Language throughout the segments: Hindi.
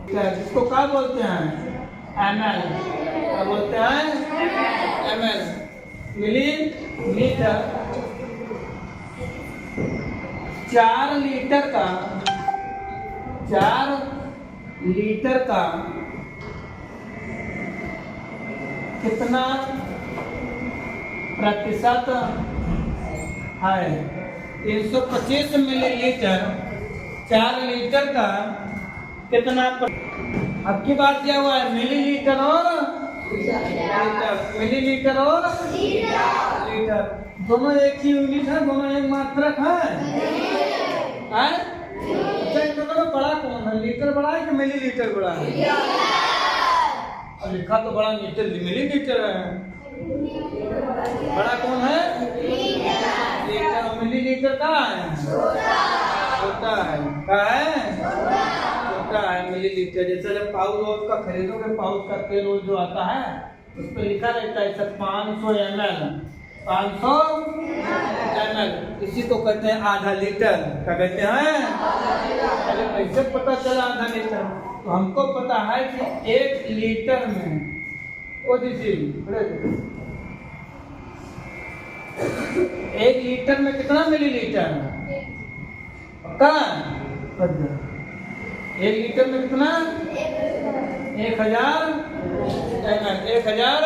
इसको क्या बोलते हैं? ml। क्या बोलते हैं? ml। मिलीलीटर। 4 लीटर का 4 लीटर का कितना प्रतिशत है? 325 मिलीलीटर 4 लीटर का कितना अब की बात क्या हुआ है? मिलीलीटर और लीटर। मिलीलीटर और लीटर दोनों एक ही यूनिट है, दोनों एक मात्रक है। अच्छा इन दोनों में बड़ा कौन है? लीटर बड़ा है कि मिलीलीटर बड़ा है? और लिखा तो बड़ा लीटर मिलीलीटर है। बड़ा कौन है? लीटर। मिलीलीटर का है छोटा है। क्या है? छोटा है मिलीलीटर। जैसे जब पाउच का खरीदोगे, पाउच का तेल जो आता है उस पर लिखा रहता है 500 ml 500 ml। इसी को कहते हैं आधा लीटर। क्या कहते हैं? अरे कैसे पता चला आधा लीटर? तो हमको पता है कि 1 लीटर में एक लीटर में कितना मिलीलीटर है? पक्का? 1 लीटर में कितना? 1000 ml। 1000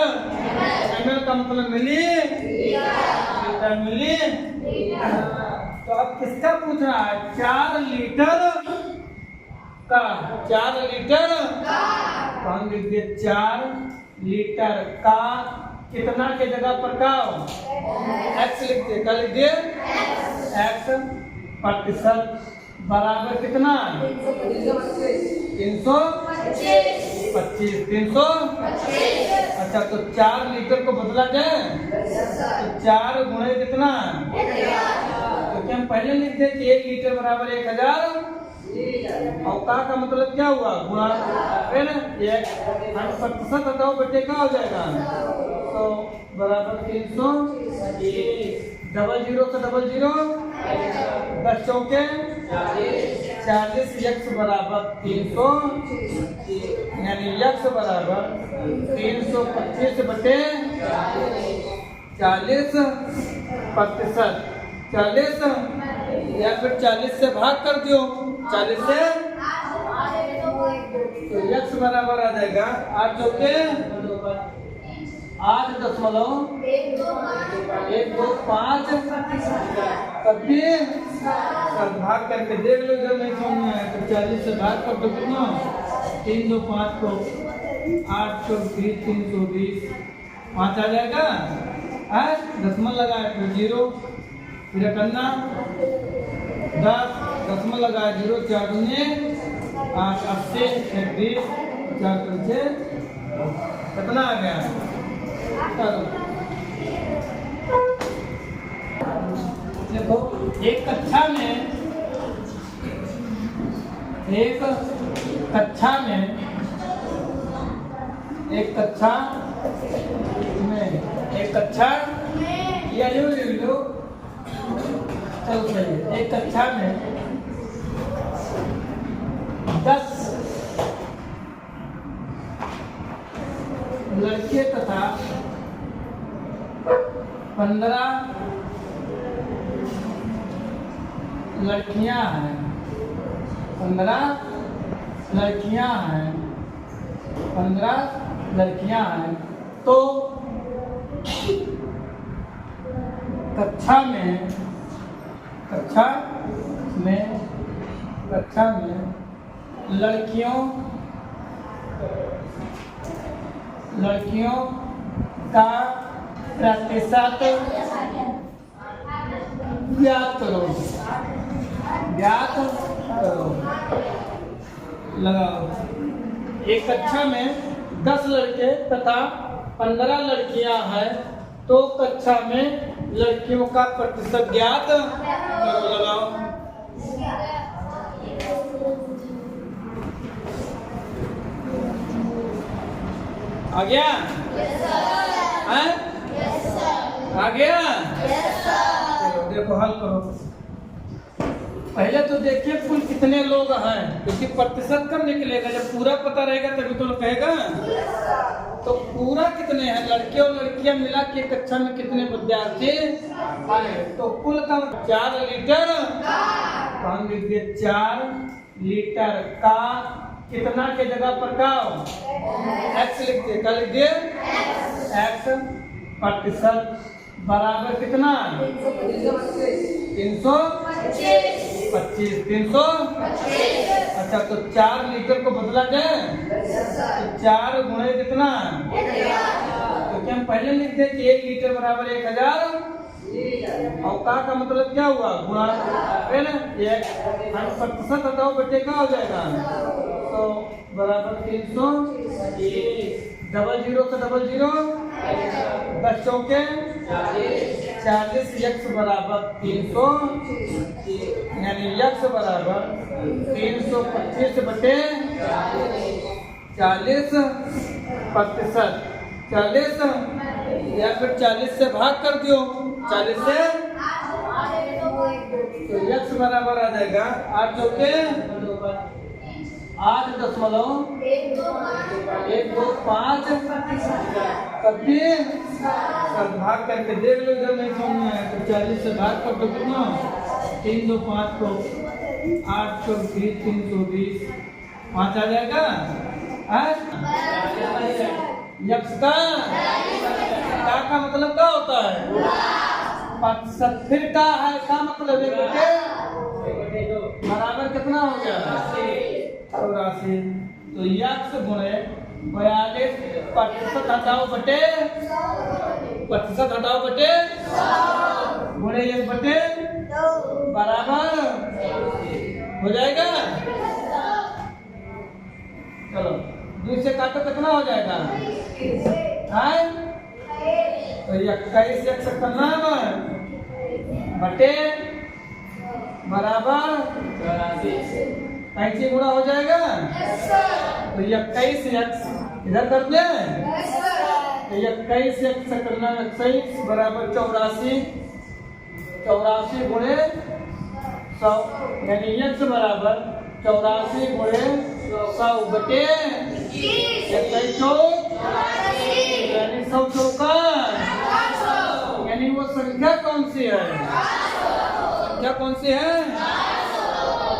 ml का मतलब मिली लीटर। मिली। तो अब किसका पूछ रहा है? 4 लीटर का। 4 लीटर तो हम लिख दिए 4 लीटर का कितना के जगह पर का x लिख दिए। क्या लिख दिए? x प्रतिशत बराबर कितना? 325। 325। अच्छा तो 4 लीटर को बदला जाए तो 4 गुणे कितना? क्योंकि हम पहले लिख दे कि 1 लीटर बराबर 1000 और का मतलब क्या हुआ? गुणा। फिर 100% हटाओ बच्चे क्या हो जाएगा? तो बराबर 300। 00 से 00 10 चौके 40। x बराबर 300 यानी x बराबर 325 बटे 40%। 40 या फिर 40 से भाग कर दो। 40 से तो x बराबर आ जाएगा 8 चौके 8.125। तब भी भाग करके देख लो जब नहीं समझ में आए तो 40 से भाग कर दो कितना? 3 2 5 को 8 20 320 5 आ जाएगा। दशमलव लगाए फिर 0 फिर करना 10 दशमलव लगाए 0 4 दूनी 8 80 20 4 5 कितना आ गया? देखो एक कक्षा में एक कक्षा या यूं लिख लो। चलो चलिए एक कक्षा में 10 लड़के तथा 15 लड़कियां हैं। 15 लड़कियां हैं। तो कक्षा में लड़कियों का प्रतिशत ज्ञात करो। लगाओ। एक कक्षा में 10 लड़के तथा 15 लड़कियां हैं तो कक्षा में लड़कियों का प्रतिशत ज्ञात करो। लगाओ। आ गया? आ गया? चलो देखो हल करो। पहले तो देखिए कुल कितने लोग हैं, क्योंकि प्रतिशत कब निकलेगा, जब पूरा पता रहेगा तभी तो कहेगा। तो पूरा कितने हैं, लड़के और लड़कियां मिला के कक्षा में कितने विद्यार्थी आए, तो कुल का 4 लीटर। तो हम लिख दिए 4 लीटर का कितना के जगह पर का x लिख दिए, क्या लिख दिए x प्रतिशत बराबर कितना 325। 325। अच्छा, तो 4 लीटर को बदला जाए तो 4 गुणे कितना, क्योंकि हम पहले लिख दे कि 1 लीटर बराबर 1000 और का मतलब क्या हुआ गुणा है ना, एक प्रतिशत हटाओ बटे का हो जाएगा, तो बराबर 300। डबल जीरो से डबल जीरो 10 चौके 40, x बराबर 300, यानी x बराबर 325 बटे 40 प्रतिशत। 40 या फिर 40 से भाग कर दियो, 40 से, तो x बराबर आ जाएगा 8 चौके 8.125 भाग करके देख लो, जब नहीं समझ में आया तो 40 से भाग कर दो कितना, 3 2 5 को 8 20 320 5 आ जाएगा। यक्स का मतलब क्या होता है प्रतिशत, फिर का है का मतलब है बराबर कितना हो गया 84। तो यक्स गुणे 42 प्रतिशत हटाओ बटे गुणे 1 बटे बराबर हो जाएगा। चलो 2 से काटो कितना हो जाएगा, तो 21 एक से करना बटे बराबर 35 गुणा हो जाएगा, तो 21 x इधर कर दे, तो 21 x से करना 21 बराबर 84 गुणे 100, यानी x बराबर 84 गुणे 100 बटे 21 यानी 100 चौका, यानी वो संख्या कौन सी है, संख्या कौन सी है।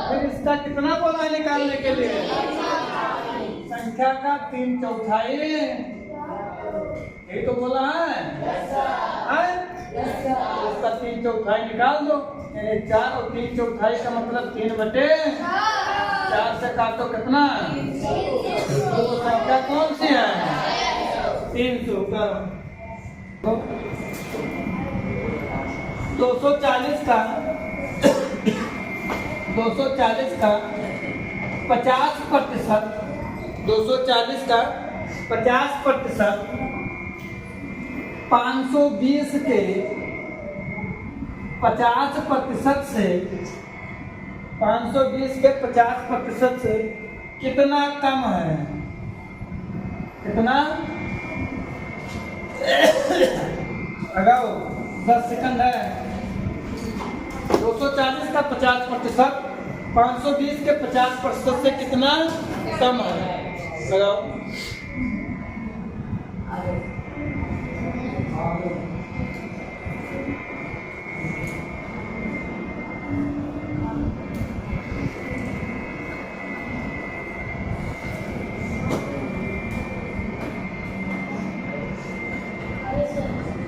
फिर इसका कितना बोला है निकालने के लिए, संख्या का 3/4, यही तो बोला है, इसका 3/4 निकाल दो, यानी 4 और 3/4 का मतलब 3/4 से काटो कितना, तो संख्या कौन सी है 300 का। 240 का 50%, 240 का 50%, 520 के 50% से 520 के 50% से कितना कम है, कितना लगाओ 10 सेकंड है। 240 का 50%, 520 के 50% से कितना कम है, लगाओ।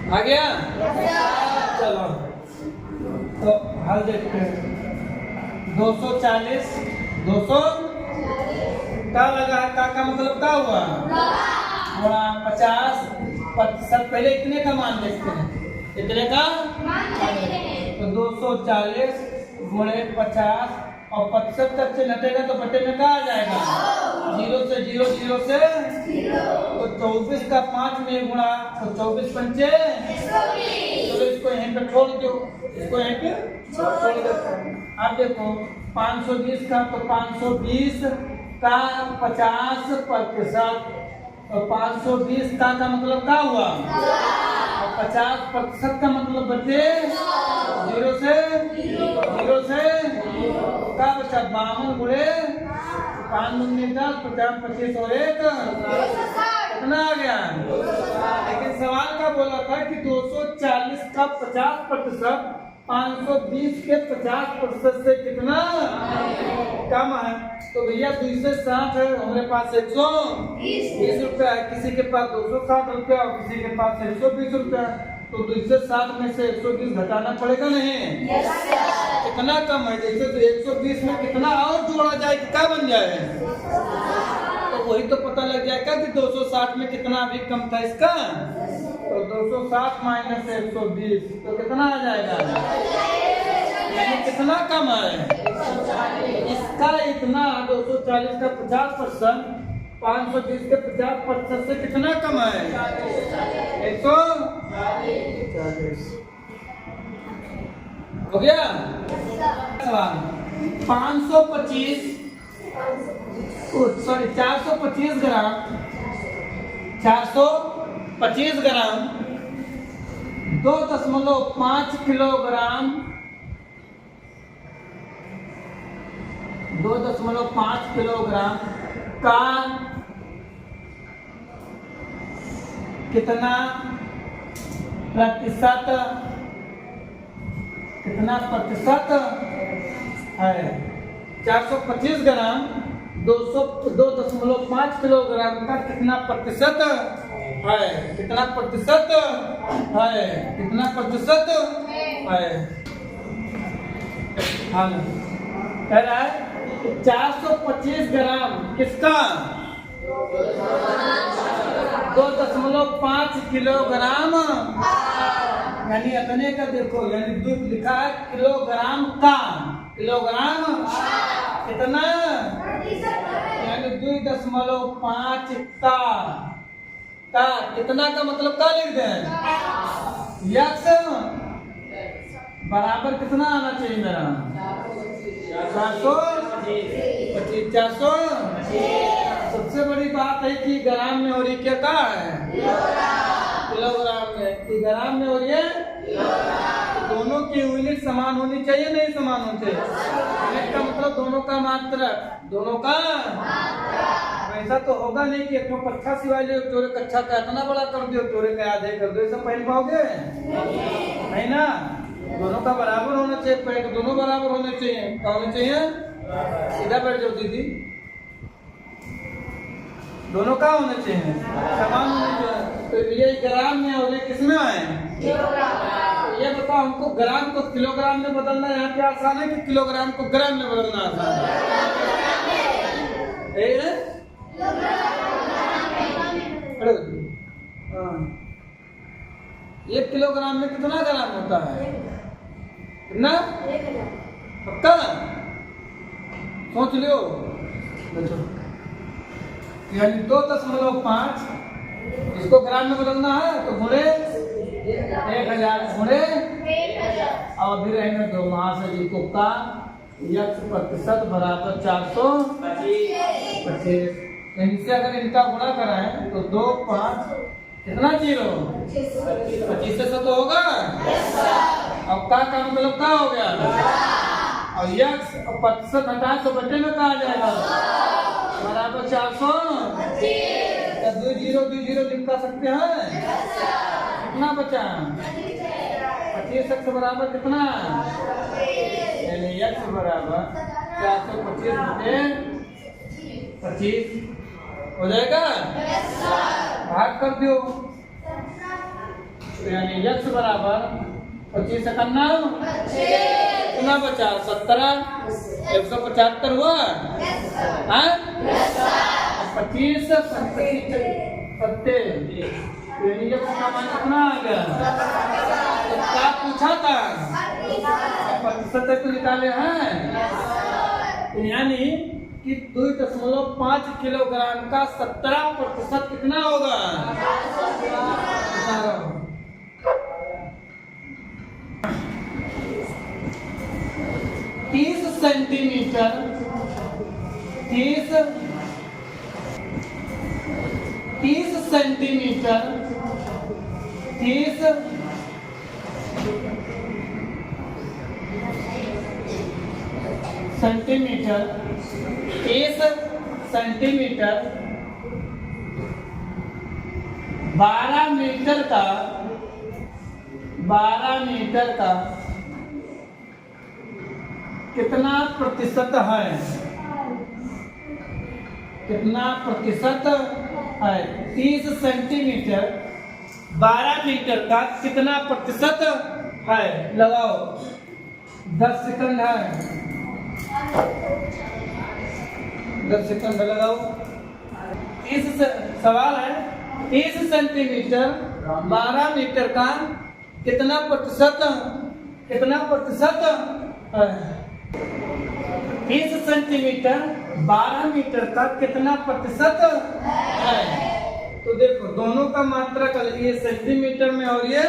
आ गया, चलो तो हल देखते हैं। 240 200 का लगा, का मतलब क्या हुआ गुणा 50%, पहले इतने का मान देखते हैं, इतने का तो 240 गुणे 50 और 75 से घटेगा तो बटे में क्या आ जाएगा, 0 से 0 0 से, तो 24 का 5 में गुणा तो 24 पंचे, तो इसको यहीं पे छोड़ दो, इसको यहीं पे छोड़ दो। अब देखो 520 का तो 520 का 50%, और 520 का मतलब क्या हुआ, और 50% का मतलब बचे 0 से क्या बचा 52 गुणे 5 दूनी 10 50 25 और 1 कितना आ गया। लेकिन सवाल का बोला था कि 240 का 50% 520 के 50% से कितना कम है। तो भैया 2 से 60 है, हमारे पास 120 रुपया है, किसी के पास 260 रुपया और किसी के पास 120 रुपया। तो 2 से 60 में से 120 घटाना पड़ेगा नहीं। कितना कम है। जैसे तो 120 में कितना और जोड़ा जाए कि क्या बन जाए, तो वही तो पता लग जाएगा कि 260 में कितना भी कम था इसका। तो 260 माइनस 120 तो कितना आ जाएगा, यानी कितना कम है इसका। इतना 240 का 50% 520 के 50% से कितना कम है 140 हो गया। सवाल 525 सॉरी 425 ग्राम 425 ग्राम 2.5 किलोग्राम 2.5 किलोग्राम का कितना प्रतिशत है। 425 ग्राम 2.5 किलोग्राम का कितना प्रतिशत है, कितना प्रतिशत है, कितना प्रतिशत है। हाँ कह रहा है 425 ग्राम किसका 2.5 किलोग्राम, यानी इतने का देखो, यानी दूध लिखा है किलोग्राम का, किलोग्राम कितना, यानी 2.5 का कितना का मतलब क्या लिख दें, यक्स बराबर कितना आना चाहिए मेरा 400। सबसे बड़ी बात है कि ग्राम में और ये क्या है किलोग्राम में, कि ग्राम में और ये दोनों की यूनिट समान होनी चाहिए, नहीं समान होते। यूनिट का मतलब दोनों का मात्रक, दोनों का ऐसा तो होगा नहीं कि एक कच्छा सिवाय ले तोरे कच्छा का इतना बड़ा कर दियो तोरे का आधे कर दो, ऐसा पहन पाओगे नहीं ना। दोनों का बराबर होना चाहिए, पैंट दोनों बराबर होने चाहिए। क्या होने चाहिए, सीधा बैठ जाओ दीदी, दोनों का होने चाहिए, समान होने चाहिए। तो ये ग्राम में और ये किसमें आए, तो ये बताओ हमको ग्राम को किलोग्राम में बदलना यहाँ पे आसान है कि किलोग्राम को ग्राम में बदलना आसान है। हाँ 1 किलोग्राम में कितना ग्राम होता है, कितना पक्का सोच लियो। यानी 2.5 इसको ग्राम में बदलना है तो गुणे 1000 गुणे और फिर रहेंगे 2 महाशय को का यक्स प्रतिशत बराबर 425। इनसे अगर इनका गुणा कराएं तो 2 5 कितना 0 25 से तो होगा। अब का मतलब क्या हो गया, और यक्स और प्रतिशत हटा तो बटे में कहा जाएगा बराबर 400। 2 0 लिखा सकते हैं, कितना बचा 25 एक्स बराबर कितना, यानी एक्स बराबर 425 बटे 25 हो जाएगा, भाग कर दो। यानी एक्स बराबर 25 करना कितना बचा 17, 175 हुआ, 25 सत्ते, यानी जब का मान कितना आ गया, तो क्या पूछा था प्रतिशत तो निकाले हैं, यानी कि 2.5 किलोग्राम का 17% कितना होगा 30 centimetre 30 centimetre 30 centimetre centimetre, 30 centimetre 12 metre का कितना प्रतिशत है? कितना प्रतिशत है? 30 सेंटीमीटर 12 मीटर का कितना प्रतिशत है? लगाओ, 10 सेकंड है, 10 सेकंड लगाओ। सवाल है 30 सेंटीमीटर 12 मीटर का कितना प्रतिशत है? 30 सेंटीमीटर 12 मीटर का कितना प्रतिशत है? तो देखो दोनों का मात्रा का, ये सेंटीमीटर में और ये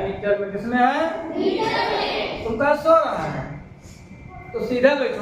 मीटर में। किसमें है? तुम कहाँ सो रहा है? तो सीधा बैठो।